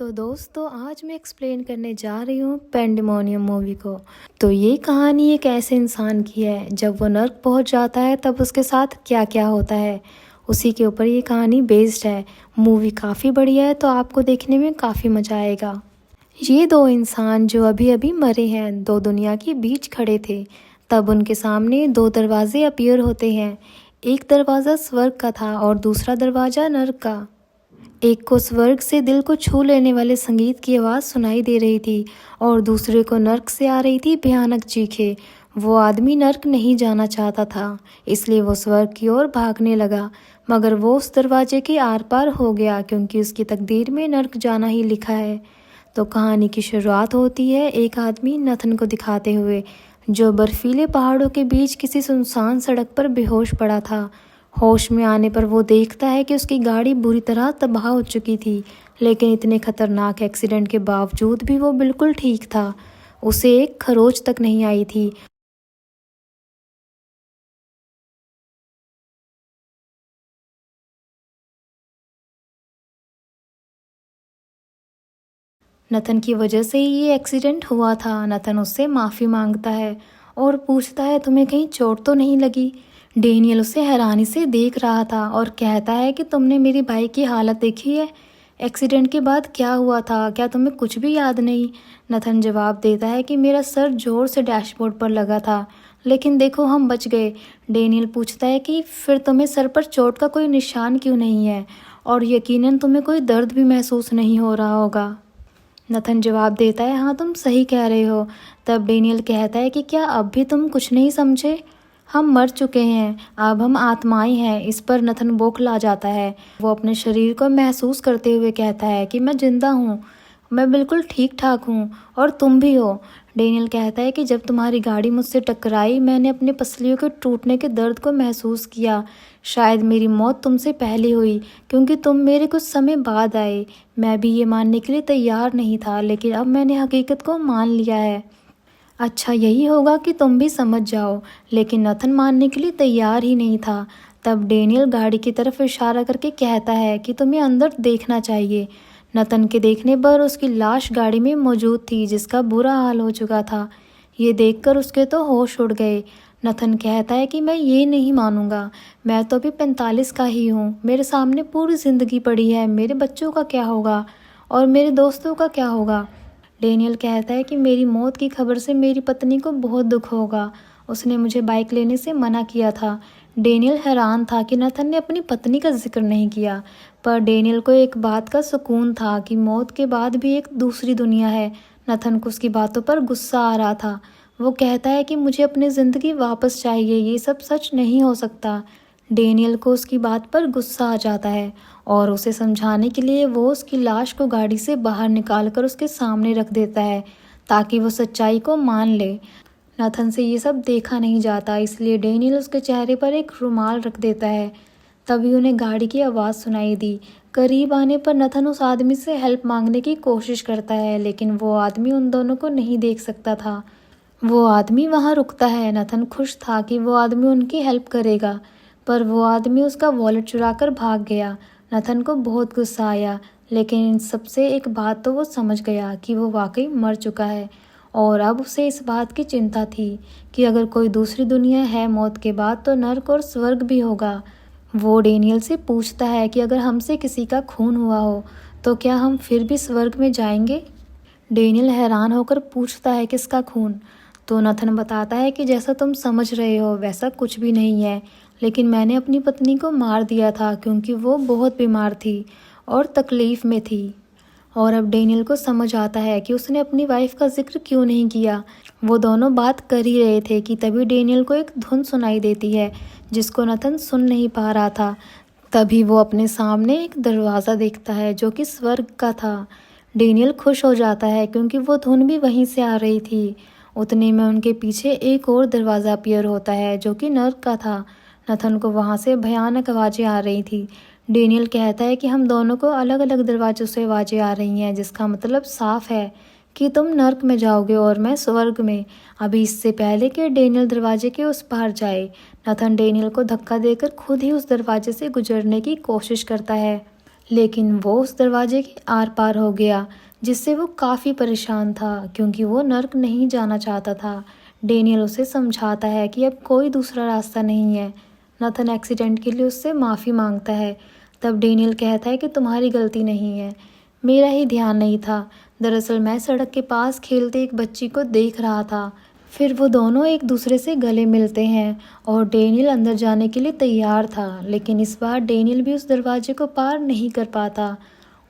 तो दोस्तों आज मैं एक्सप्लेन करने जा रही हूँ पेंडेमोनियम मूवी को। तो ये कहानी एक ऐसे इंसान की है, जब वो नर्क पहुँच जाता है तब उसके साथ क्या क्या होता है, उसी के ऊपर ये कहानी बेस्ड है। मूवी काफ़ी बढ़िया है, तो आपको देखने में काफ़ी मज़ा आएगा। ये दो इंसान जो अभी अभी मरे हैं, दो दुनिया के बीच खड़े थे। तब उनके सामने दो दरवाजे अपीयर होते हैं। एक दरवाज़ा स्वर्ग का था और दूसरा दरवाज़ा नर्क का। एक को स्वर्ग से दिल को छू लेने वाले संगीत की आवाज़ सुनाई दे रही थी और दूसरे को नर्क से आ रही थी भयानक चीखें। वो आदमी नर्क नहीं जाना चाहता था, इसलिए वो स्वर्ग की ओर भागने लगा, मगर वो उस दरवाजे के आर पार हो गया क्योंकि उसकी तकदीर में नर्क जाना ही लिखा है। तो कहानी की शुरुआत होती है एक आदमी नथन को दिखाते हुए, जो बर्फीले पहाड़ों के बीच किसी सुनसान सड़क पर बेहोश पड़ा था। होश में आने पर वो देखता है कि उसकी गाड़ी बुरी तरह तबाह हो चुकी थी, लेकिन इतने खतरनाक एक्सीडेंट के बावजूद भी वो बिल्कुल ठीक था। उसे एक खरोच तक नहीं आई थी। नथन की वजह से ही ये एक्सीडेंट हुआ था। नथन उससे माफ़ी मांगता है और पूछता है, तुम्हें कहीं चोट तो नहीं लगी? डेनियल उसे हैरानी से देख रहा था और कहता है कि तुमने मेरी भाई की हालत देखी है? एक्सीडेंट के बाद क्या हुआ था, क्या तुम्हें कुछ भी याद नहीं? नथन जवाब देता है कि मेरा सर जोर से डैशबोर्ड पर लगा था, लेकिन देखो हम बच गए। डेनियल पूछता है कि फिर तुम्हें सर पर चोट का कोई निशान क्यों नहीं है, और यकीनन तुम्हें कोई दर्द भी महसूस नहीं हो रहा होगा। नथन जवाब देता है, हाँ तुम सही कह रहे हो। तब डेनियल कहता है कि क्या अब भी तुम कुछ नहीं समझे? हम मर चुके हैं, अब हम आत्माएं हैं। इस पर नथन बौखला जाता है। वो अपने शरीर को महसूस करते हुए कहता है कि मैं जिंदा हूँ, मैं बिल्कुल ठीक ठाक हूँ, और तुम भी हो। डेनियल कहता है कि जब तुम्हारी गाड़ी मुझसे टकराई, मैंने अपनी पसलियों के टूटने के दर्द को महसूस किया। शायद मेरी मौत तुमसे पहले हुई, क्योंकि तुम मेरे कुछ समय बाद आए। मैं भी ये मानने के लिए तैयार नहीं था, लेकिन अब मैंने हकीकत को मान लिया है। अच्छा यही होगा कि तुम भी समझ जाओ, लेकिन नथन मानने के लिए तैयार ही नहीं था। तब डेनियल गाड़ी की तरफ इशारा करके कहता है कि तुम्हें अंदर देखना चाहिए। नथन के देखने पर उसकी लाश गाड़ी में मौजूद थी, जिसका बुरा हाल हो चुका था। ये देखकर उसके तो होश उड़ गए। नथन कहता है कि मैं ये नहीं मानूंगा, मैं तो अभी 45 का ही हूँ, मेरे सामने पूरी ज़िंदगी पड़ी है। मेरे बच्चों का क्या होगा और मेरे दोस्तों का क्या होगा? डेनियल कहता है कि मेरी मौत की खबर से मेरी पत्नी को बहुत दुख होगा, उसने मुझे बाइक लेने से मना किया था। डेनियल हैरान था कि नथन ने अपनी पत्नी का जिक्र नहीं किया, पर डेनियल को एक बात का सुकून था कि मौत के बाद भी एक दूसरी दुनिया है। नथन को उसकी बातों पर गुस्सा आ रहा था। वो कहता है कि मुझे अपनी ज़िंदगी वापस चाहिए, ये सब सच नहीं हो सकता। डेनियल को उसकी बात पर गुस्सा आ जाता है और उसे समझाने के लिए वो उसकी लाश को गाड़ी से बाहर निकालकर उसके सामने रख देता है, ताकि वो सच्चाई को मान ले। नथन से ये सब देखा नहीं जाता, इसलिए डेनियल उसके चेहरे पर एक रुमाल रख देता है। तभी उन्हें गाड़ी की आवाज़ सुनाई दी। करीब आने पर नथन उस आदमी से हेल्प मांगने की कोशिश करता है, लेकिन वो आदमी उन दोनों को नहीं देख सकता था। वो आदमी वहाँ रुकता है। नथन खुश था कि वो आदमी उनकी हेल्प करेगा, पर वो आदमी उसका वॉलेट चुराकर भाग गया। नथन को बहुत गुस्सा आया, लेकिन इन सबसे एक बात तो वो समझ गया कि वो वाकई मर चुका है, और अब उसे इस बात की चिंता थी कि अगर कोई दूसरी दुनिया है मौत के बाद, तो नर्क और स्वर्ग भी होगा। वो डेनियल से पूछता है कि अगर हमसे किसी का खून हुआ हो, तो क्या हम फिर भी स्वर्ग में जाएंगे? डेनियल हैरान होकर पूछता है, किसका खून? तो नथन बताता है कि जैसा तुम समझ रहे हो वैसा कुछ भी नहीं है, लेकिन मैंने अपनी पत्नी को मार दिया था क्योंकि वो बहुत बीमार थी और तकलीफ़ में थी। और अब डेनियल को समझ आता है कि उसने अपनी वाइफ का जिक्र क्यों नहीं किया। वो दोनों बात कर ही रहे थे कि तभी डेनियल को एक धुन सुनाई देती है, जिसको नथन सुन नहीं पा रहा था। तभी वो अपने सामने एक दरवाज़ा देखता है, जो कि स्वर्ग का था। डेनियल खुश हो जाता है क्योंकि वो धुन भी वहीं से आ रही थी। उतने में उनके पीछे एक और दरवाज़ा अपीयर होता है, जो कि नर्क का था। नथन को वहाँ से भयानक आवाज़ें आ रही थी। डेनियल कहता है कि हम दोनों को अलग अलग दरवाज़ों से आवाज़ें आ रही हैं, जिसका मतलब साफ है कि तुम नर्क में जाओगे और मैं स्वर्ग में। अभी इससे पहले कि डेनियल दरवाजे के उस पार जाए, नथन डेनियल को धक्का देकर खुद ही उस दरवाजे से गुजरने की कोशिश करता है, लेकिन वो उस दरवाजे के आर पार हो गया, जिससे वो काफ़ी परेशान था क्योंकि वो नर्क नहीं जाना चाहता था। डेनियल उसे समझाता है कि अब कोई दूसरा रास्ता नहीं है। नथन एक्सीडेंट के लिए उससे माफ़ी मांगता है। तब डेनियल कहता है कि तुम्हारी गलती नहीं है, मेरा ही ध्यान नहीं था। दरअसल मैं सड़क के पास खेलते एक बच्ची को देख रहा था। फिर वो दोनों एक दूसरे से गले मिलते हैं और डेनियल अंदर जाने के लिए तैयार था, लेकिन इस बार डेनियल भी उस दरवाजे को पार नहीं कर पाता।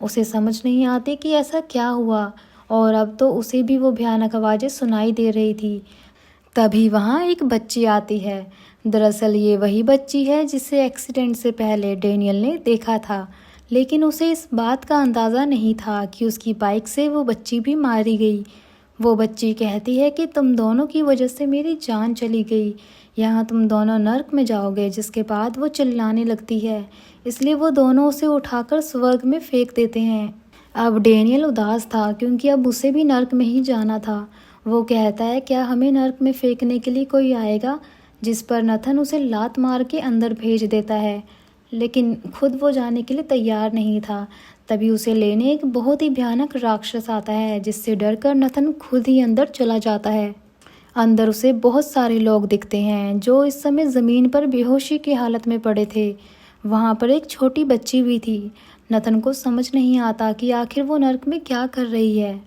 उसे समझ नहीं आती कि ऐसा क्या हुआ, और अब तो उसे भी वो भयानक आवाज़ें सुनाई दे रही थी। तभी वहाँ एक बच्ची आती है। दरअसल ये वही बच्ची है जिसे एक्सीडेंट से पहले डेनियल ने देखा था, लेकिन उसे इस बात का अंदाज़ा नहीं था कि उसकी बाइक से वो बच्ची भी मारी गई। वो बच्ची कहती है कि तुम दोनों की वजह से मेरी जान चली गई, यहाँ तुम दोनों नर्क में जाओगे। जिसके बाद वो चिल्लाने लगती है, इसलिए वो दोनों उसे उठाकर स्वर्ग में फेंक देते हैं। अब डेनियल उदास था क्योंकि अब उसे भी नर्क में ही जाना था। वो कहता है, क्या हमें नर्क में फेंकने के लिए कोई आएगा? जिस पर नथन उसे लात मार के अंदर भेज देता है, लेकिन खुद वो जाने के लिए तैयार नहीं था। तभी उसे लेने एक बहुत ही भयानक राक्षस आता है, जिससे डरकर नथन खुद ही अंदर चला जाता है। अंदर उसे बहुत सारे लोग दिखते हैं जो इस समय ज़मीन पर बेहोशी की हालत में पड़े थे। वहाँ पर एक छोटी बच्ची भी थी। नथन को समझ नहीं आता कि आखिर वो नर्क में क्या कर रही है,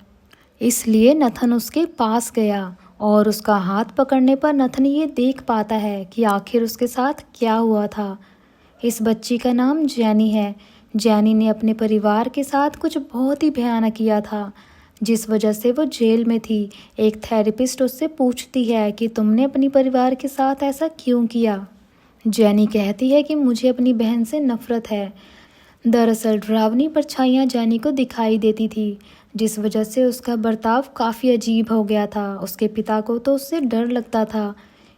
इसलिए नथन उसके पास गया और उसका हाथ पकड़ने पर नथन ये देख पाता है कि आखिर उसके साथ क्या हुआ था। इस बच्ची का नाम जैनी है। जैनी ने अपने परिवार के साथ कुछ बहुत ही भयानक किया था, जिस वजह से वो जेल में थी। एक थेरेपिस्ट उससे पूछती है कि तुमने अपनी परिवार के साथ ऐसा क्यों किया। जैनी कहती है कि मुझे अपनी बहन से नफरत है। दरअसल डरावनी परछाइयाँ जैनी को दिखाई देती थी, जिस वजह से उसका बर्ताव काफ़ी अजीब हो गया था। उसके पिता को तो उससे डर लगता था,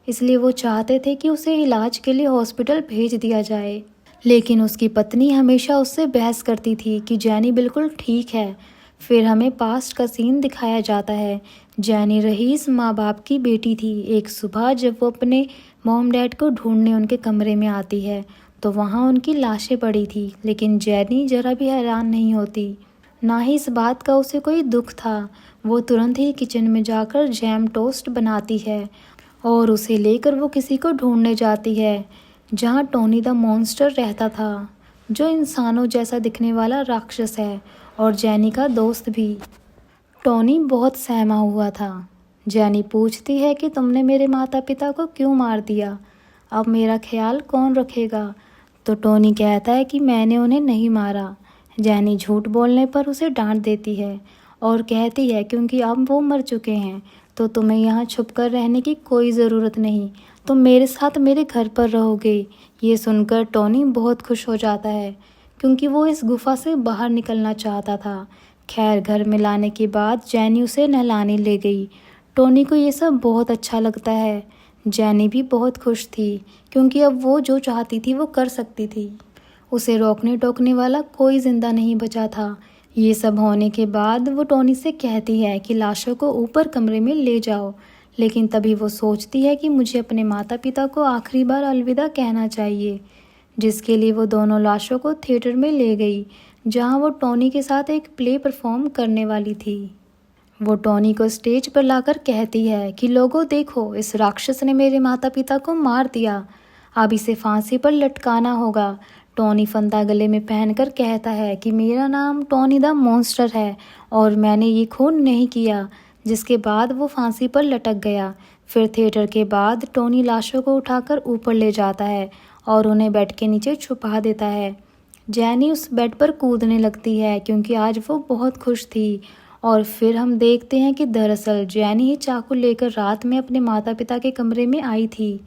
इसलिए वो चाहते थे कि उसे इलाज के लिए हॉस्पिटल भेज दिया जाए। लेकिन उसकी पत्नी हमेशा उससे बहस करती थी कि जैनी बिल्कुल ठीक है। फिर हमें पास्ट का सीन दिखाया जाता है। जैनी रईस माँ बाप की बेटी थी। एक सुबह जब वो अपने मॉम डैड को ढूंढने उनके कमरे में आती है, तो वहाँ उनकी लाशें पड़ी थी, लेकिन जैनी जरा भी हैरान नहीं होती, ना ही इस बात का उसे कोई दुख था। वो तुरंत ही किचन में जाकर जैम टोस्ट बनाती है और उसे लेकर वो किसी को ढूंढने जाती है, जहाँ टोनी द मॉन्स्टर रहता था, जो इंसानों जैसा दिखने वाला राक्षस है और जैनी का दोस्त भी। टोनी बहुत सहमा हुआ था। जैनी पूछती है कि तुमने मेरे माता पिता को क्यों मार दिया, अब मेरा ख्याल कौन रखेगा? तो टोनी कहता है कि मैंने उन्हें नहीं मारा। जैनी झूठ बोलने पर उसे डांट देती है और कहती है क्योंकि अब वो मर चुके हैं तो तुम्हें यहाँ छुपकर रहने की कोई ज़रूरत नहीं, तुम मेरे साथ मेरे घर पर रहोगे। ये सुनकर टोनी बहुत खुश हो जाता है क्योंकि वो इस गुफा से बाहर निकलना चाहता था। खैर घर में लाने के बाद जैनी उसे नहलाने ले गई। टोनी को ये सब बहुत अच्छा लगता है। जैनी भी बहुत खुश थी क्योंकि अब वो जो चाहती थी वो कर सकती थी। उसे रोकने टोकने वाला कोई जिंदा नहीं बचा था। ये सब होने के बाद वो टोनी से कहती है कि लाशों को ऊपर कमरे में ले जाओ, लेकिन तभी वो सोचती है कि मुझे अपने माता पिता को आखिरी बार अलविदा कहना चाहिए, जिसके लिए वो दोनों लाशों को थिएटर में ले गई, जहाँ वो टोनी के साथ एक प्ले परफॉर्म करने वाली थी। वो टोनी को स्टेज पर लाकर कहती है कि लोगों देखो, इस राक्षस ने मेरे माता पिता को मार दिया, अब इसे फांसी पर लटकाना होगा। टोनी फंदा गले में पहनकर कहता है कि मेरा नाम टोनी द मॉन्स्टर है और मैंने ये खून नहीं किया, जिसके बाद वो फांसी पर लटक गया। फिर थिएटर के बाद टोनी लाशों को उठाकर ऊपर ले जाता है और उन्हें बेड के नीचे छुपा देता है। जैनी उस बेड पर कूदने लगती है क्योंकि आज वो बहुत खुश थी। और फिर हम देखते हैं कि दरअसल जैनी ही चाकू लेकर रात में अपने माता पिता के कमरे में आई थी।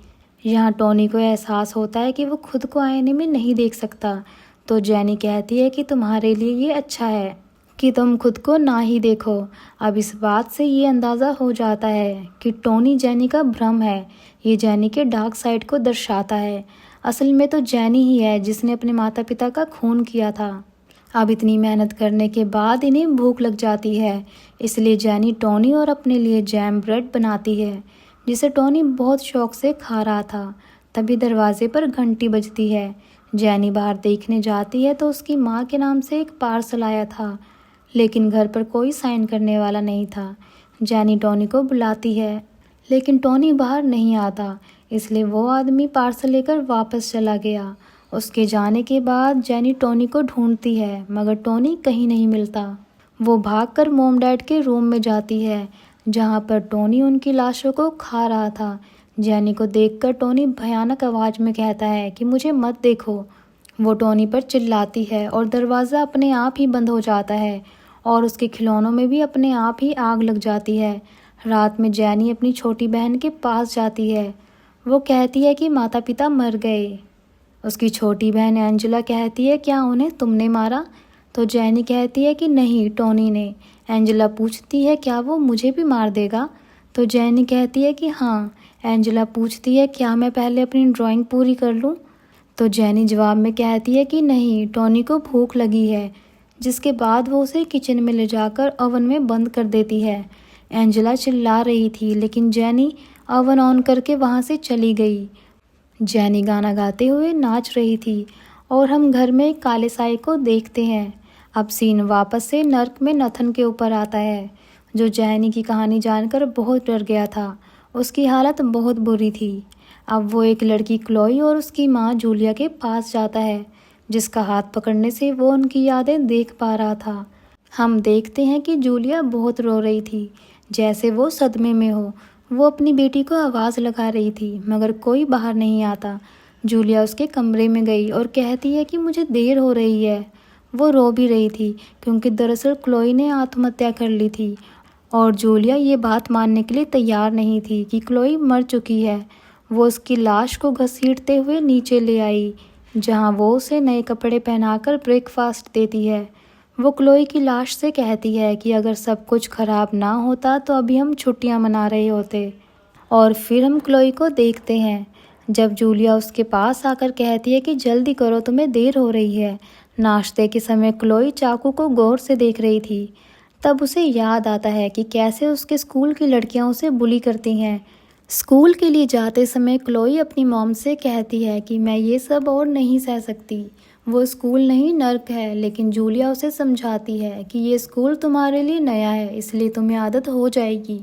यहाँ टोनी को एहसास होता है कि वो खुद को आईने में नहीं देख सकता, तो जैनी कहती है कि तुम्हारे लिए ये अच्छा है कि तुम खुद को ना ही देखो। अब इस बात से ये अंदाज़ा हो जाता है कि टोनी जैनी का भ्रम है। ये जैनी के डार्क साइड को दर्शाता है। असल में तो जैनी ही है जिसने अपने माता पिता का खून किया था। अब इतनी मेहनत करने के बाद इन्हें भूख लग जाती है, इसलिए जैनी टोनी और अपने लिए जैम ब्रेड बनाती है, जिसे टोनी बहुत शौक से खा रहा था। तभी दरवाजे पर घंटी बजती है। जैनी बाहर देखने जाती है तो उसकी माँ के नाम से एक पार्सल आया था, लेकिन घर पर कोई साइन करने वाला नहीं था। जैनी टॉनी को बुलाती है, लेकिन टॉनी बाहर नहीं आता, इसलिए वो आदमी पार्सल लेकर वापस चला गया। उसके जाने के बाद जैनी टॉनी को ढूंढती है, मगर टॉनी कहीं नहीं मिलता। वो भागकर मॉम डैड के रूम में जाती है, जहाँ पर टॉनी उनकी लाशों को खा रहा था। जैनी को देखकर टॉनी भयानक आवाज़ में कहता है कि मुझे मत देखो। वो टॉनी पर चिल्लाती है और दरवाज़ा अपने आप ही बंद हो जाता है और उसके खिलौनों में भी अपने आप ही आग लग जाती है। रात में जैनी अपनी छोटी बहन के पास जाती है। वो कहती है कि माता पिता मर गए। उसकी छोटी बहन एंजेला कहती है, क्या उन्हें तुमने मारा? तो जैनी कहती है कि नहीं, टॉनी ने। एंजेला पूछती है, क्या वो मुझे भी मार देगा? तो जैनी कहती है कि हाँ। एंजेला पूछती है, क्या मैं पहले अपनी ड्राइंग पूरी कर लूँ? तो जैनी जवाब में कहती है कि नहीं, टॉनी को भूख लगी है। जिसके बाद वो उसे किचन में ले जाकर ओवन में बंद कर देती है। एंजेला चिल्ला रही थी, लेकिन जैनी ओवन ऑन करके वहाँ से चली गई। जैनी गाना गाते हुए नाच रही थी और हम घर में एक काले साए को देखते हैं। अब सीन वापस से नर्क में नथन के ऊपर आता है, जो जैनी की कहानी जानकर बहुत डर गया था। उसकी हालत बहुत बुरी थी। अब वो एक लड़की क्लोई और उसकी माँ जूलिया के पास जाता है, जिसका हाथ पकड़ने से वो उनकी यादें देख पा रहा था। हम देखते हैं कि जूलिया बहुत रो रही थी, जैसे वो सदमे में हो। वो अपनी बेटी को आवाज़ लगा रही थी, मगर कोई बाहर नहीं आता। जूलिया उसके कमरे में गई और कहती है कि मुझे देर हो रही है। वो रो भी रही थी, क्योंकि दरअसल क्लोई ने आत्महत्या कर ली थी और जूलिया ये बात मानने के लिए तैयार नहीं थी कि क्लोई मर चुकी है। वो उसकी लाश को घसीटते हुए नीचे ले आई, जहाँ वो उसे नए कपड़े पहनाकर ब्रेकफास्ट देती है। वो क्लोई की लाश से कहती है कि अगर सब कुछ खराब ना होता तो अभी हम छुट्टियां मना रहे होते। और फिर हम क्लोई को देखते हैं, जब जूलिया उसके पास आकर कहती है कि जल्दी करो, तुम्हें देर हो रही है। नाश्ते के समय क्लोई चाकू को गौर से देख रही थी। तब उसे याद आता है कि कैसे उसके स्कूल की लड़कियां उसे बुली करती हैं। स्कूल के लिए जाते समय क्लोई अपनी मॉम से कहती है कि मैं ये सब और नहीं सह सकती। वो स्कूल नहीं, नर्क है। लेकिन जूलिया उसे समझाती है कि ये स्कूल तुम्हारे लिए नया है, इसलिए तुम्हें आदत हो जाएगी।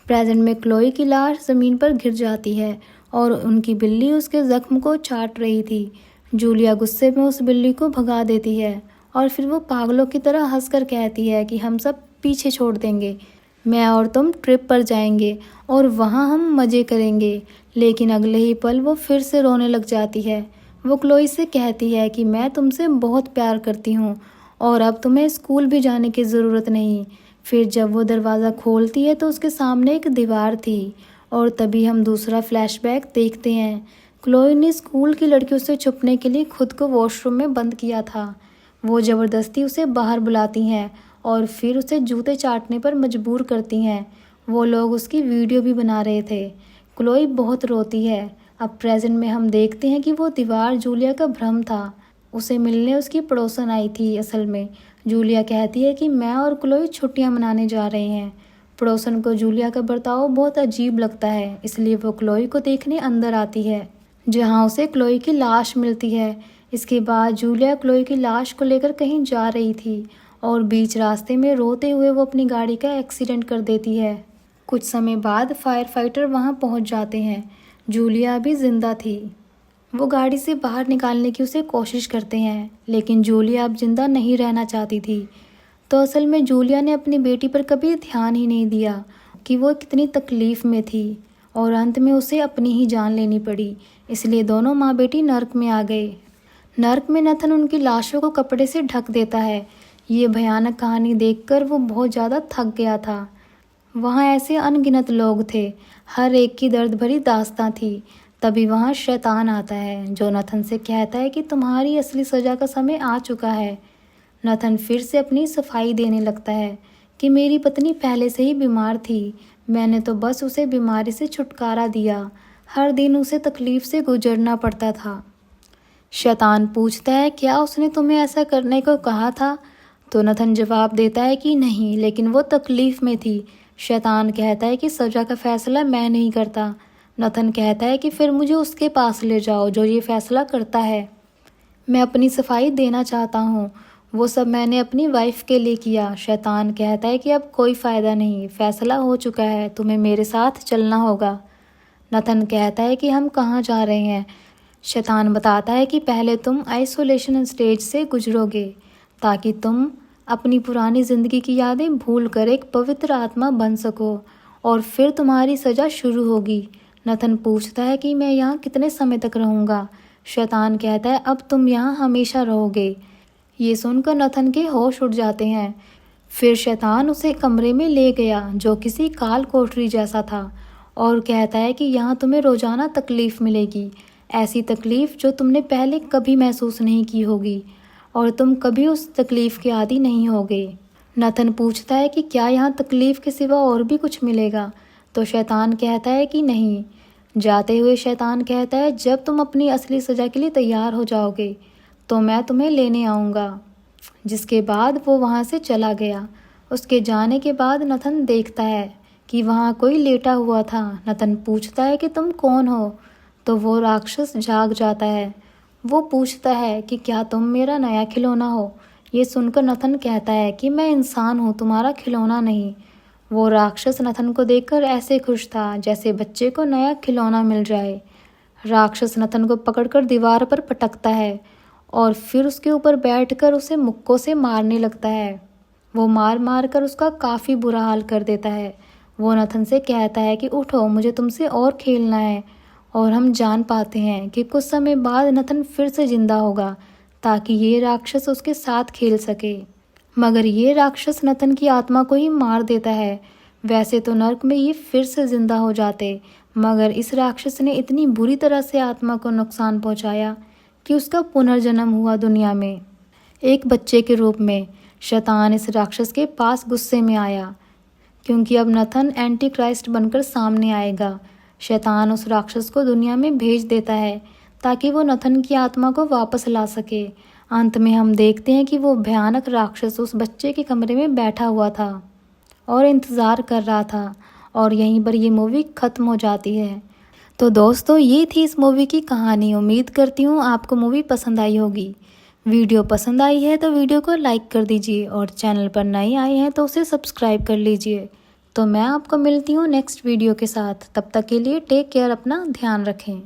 प्रेजेंट में क्लोई की लाश ज़मीन पर गिर जाती है और उनकी बिल्ली उसके ज़ख्म को चाट रही थी। जूलिया गुस्से में उस बिल्ली को भगा देती है और फिर वो पागलों की तरह हंसकर कहती है कि हम सब पीछे छोड़ देंगे, मैं और तुम ट्रिप पर जाएंगे और वहाँ हम मज़े करेंगे। लेकिन अगले ही पल वो फिर से रोने लग जाती है। वो क्लोई से कहती है कि मैं तुमसे बहुत प्यार करती हूँ और अब तुम्हें स्कूल भी जाने की ज़रूरत नहीं। फिर जब वो दरवाज़ा खोलती है तो उसके सामने एक दीवार थी और तभी हम दूसरा फ्लैशबैक देखते हैं। क्लोई ने स्कूल की लड़कियों से छुपने के लिए खुद को वॉशरूम में बंद किया था। वो ज़बरदस्ती उसे बाहर बुलाती हैं और फिर उसे जूते चाटने पर मजबूर करती हैं। वो लोग उसकी वीडियो भी बना रहे थे। क्लोई बहुत रोती है। अब प्रेजेंट में हम देखते हैं कि वो दीवार जूलिया का भ्रम था। उसे मिलने उसकी पड़ोसन आई थी असल में। जूलिया कहती है कि मैं और क्लोई छुट्टियां मनाने जा रहे हैं। पड़ोसन को जूलिया का बर्ताव बहुत अजीब लगता है, इसलिए वो क्लोई को देखने अंदर आती है, जहां उसे क्लोई की लाश मिलती है। इसके बाद जूलिया क्लोई की लाश को लेकर कहीं जा रही थी और बीच रास्ते में रोते हुए वो अपनी गाड़ी का एक्सीडेंट कर देती है। कुछ समय बाद फायर फाइटर वहाँ पहुँच जाते हैं। जूलिया अभी जिंदा थी। वो गाड़ी से बाहर निकालने की उसे कोशिश करते हैं, लेकिन जूलिया अब जिंदा नहीं रहना चाहती थी। तो असल में जूलिया ने अपनी बेटी पर कभी ध्यान ही नहीं दिया कि वो कितनी तकलीफ़ में थी और अंत में उसे अपनी ही जान लेनी पड़ी। इसलिए दोनों माँ बेटी नर्क में आ गए। नर्क में नथन उनकी लाशों को कपड़े से ढक देता है। ये भयानक कहानी देखकर वो बहुत ज़्यादा थक गया था। वहाँ ऐसे अनगिनत लोग थे, हर एक की दर्द भरी दास्तां थी। तभी वहाँ शैतान आता है, जो नथन से कहता है कि तुम्हारी असली सज़ा का समय आ चुका है। नथन फिर से अपनी सफाई देने लगता है कि मेरी पत्नी पहले से ही बीमार थी, मैंने तो बस उसे बीमारी से छुटकारा दिया, हर दिन उसे तकलीफ़ से गुजरना पड़ता था। शैतान पूछता है, क्या उसने तुम्हें ऐसा करने को कहा था? तो नथन जवाब देता है कि नहीं, लेकिन वो तकलीफ़ में थी। शैतान कहता है कि सज़ा का फ़ैसला मैं नहीं करता। नथन कहता है कि फिर मुझे उसके पास ले जाओ जो ये फ़ैसला करता है। मैं अपनी सफाई देना चाहता हूँ, वो सब मैंने अपनी वाइफ के लिए किया। शैतान कहता है कि अब कोई फ़ायदा नहीं, फ़ैसला हो चुका है, तुम्हें मेरे साथ चलना होगा। नथन कहता है कि हम कहाँ जा रहे हैं। शैतान बताता है कि पहले तुम आइसोलेशन स्टेज से गुजरोगे ताकि तुम अपनी पुरानी ज़िंदगी की यादें भूल कर एक पवित्र आत्मा बन सको, और फिर तुम्हारी सज़ा शुरू होगी। नथन पूछता है कि मैं यहाँ कितने समय तक रहूँगा। शैतान कहता है अब तुम यहाँ हमेशा रहोगे। ये सुनकर नथन के होश उड़ जाते हैं। फिर शैतान उसे कमरे में ले गया जो किसी काल कोठरी जैसा था, और कहता है कि यहाँ तुम्हें रोज़ाना तकलीफ़ मिलेगी, ऐसी तकलीफ़ जो तुमने पहले कभी महसूस नहीं की होगी, और तुम कभी उस तकलीफ़ के आदी नहीं होगे। नथन पूछता है कि क्या यहाँ तकलीफ़ के सिवा और भी कुछ मिलेगा, तो शैतान कहता है कि नहीं। जाते हुए शैतान कहता है जब तुम अपनी असली सज़ा के लिए तैयार हो जाओगे तो मैं तुम्हें लेने आऊँगा। जिसके बाद वो वहाँ से चला गया। उसके जाने के बाद नथन देखता है कि वहाँ कोई लेटा हुआ था। नथन पूछता है कि तुम कौन हो, तो वो राक्षस जाग जाता है। वो पूछता है कि क्या तुम मेरा नया खिलौना हो। ये सुनकर नथन कहता है कि मैं इंसान हूँ, तुम्हारा खिलौना नहीं। वो राक्षस नथन को देखकर ऐसे खुश था जैसे बच्चे को नया खिलौना मिल जाए। राक्षस नथन को पकड़कर दीवार पर पटकता है और फिर उसके ऊपर बैठकर उसे मुक्कों से मारने लगता है। वो मार मार कर उसका काफ़ी बुरा हाल कर देता है। वो नथन से कहता है कि उठो, मुझे तुमसे और खेलना है। और हम जान पाते हैं कि कुछ समय बाद नथन फिर से जिंदा होगा ताकि ये राक्षस उसके साथ खेल सके। मगर ये राक्षस नथन की आत्मा को ही मार देता है। वैसे तो नर्क में ये फिर से जिंदा हो जाते, मगर इस राक्षस ने इतनी बुरी तरह से आत्मा को नुकसान पहुंचाया कि उसका पुनर्जन्म हुआ दुनिया में एक बच्चे के रूप में। शैतान इस राक्षस के पास गुस्से में आया क्योंकि अब नथन एंटी क्राइस्ट बनकर सामने आएगा। शैतान उस राक्षस को दुनिया में भेज देता है ताकि वो नथन की आत्मा को वापस ला सके। अंत में हम देखते हैं कि वो भयानक राक्षस उस बच्चे के कमरे में बैठा हुआ था और इंतज़ार कर रहा था, और यहीं पर ये मूवी ख़त्म हो जाती है। तो दोस्तों, ये थी इस मूवी की कहानी। उम्मीद करती हूँ आपको मूवी पसंद आई होगी। वीडियो पसंद आई है तो वीडियो को लाइक कर दीजिए, और चैनल पर नए आए हैं तो उसे सब्सक्राइब कर लीजिए। तो मैं आपको मिलती हूँ नेक्स्ट वीडियो के साथ। तब तक के लिए टेक केयर, अपना ध्यान रखें।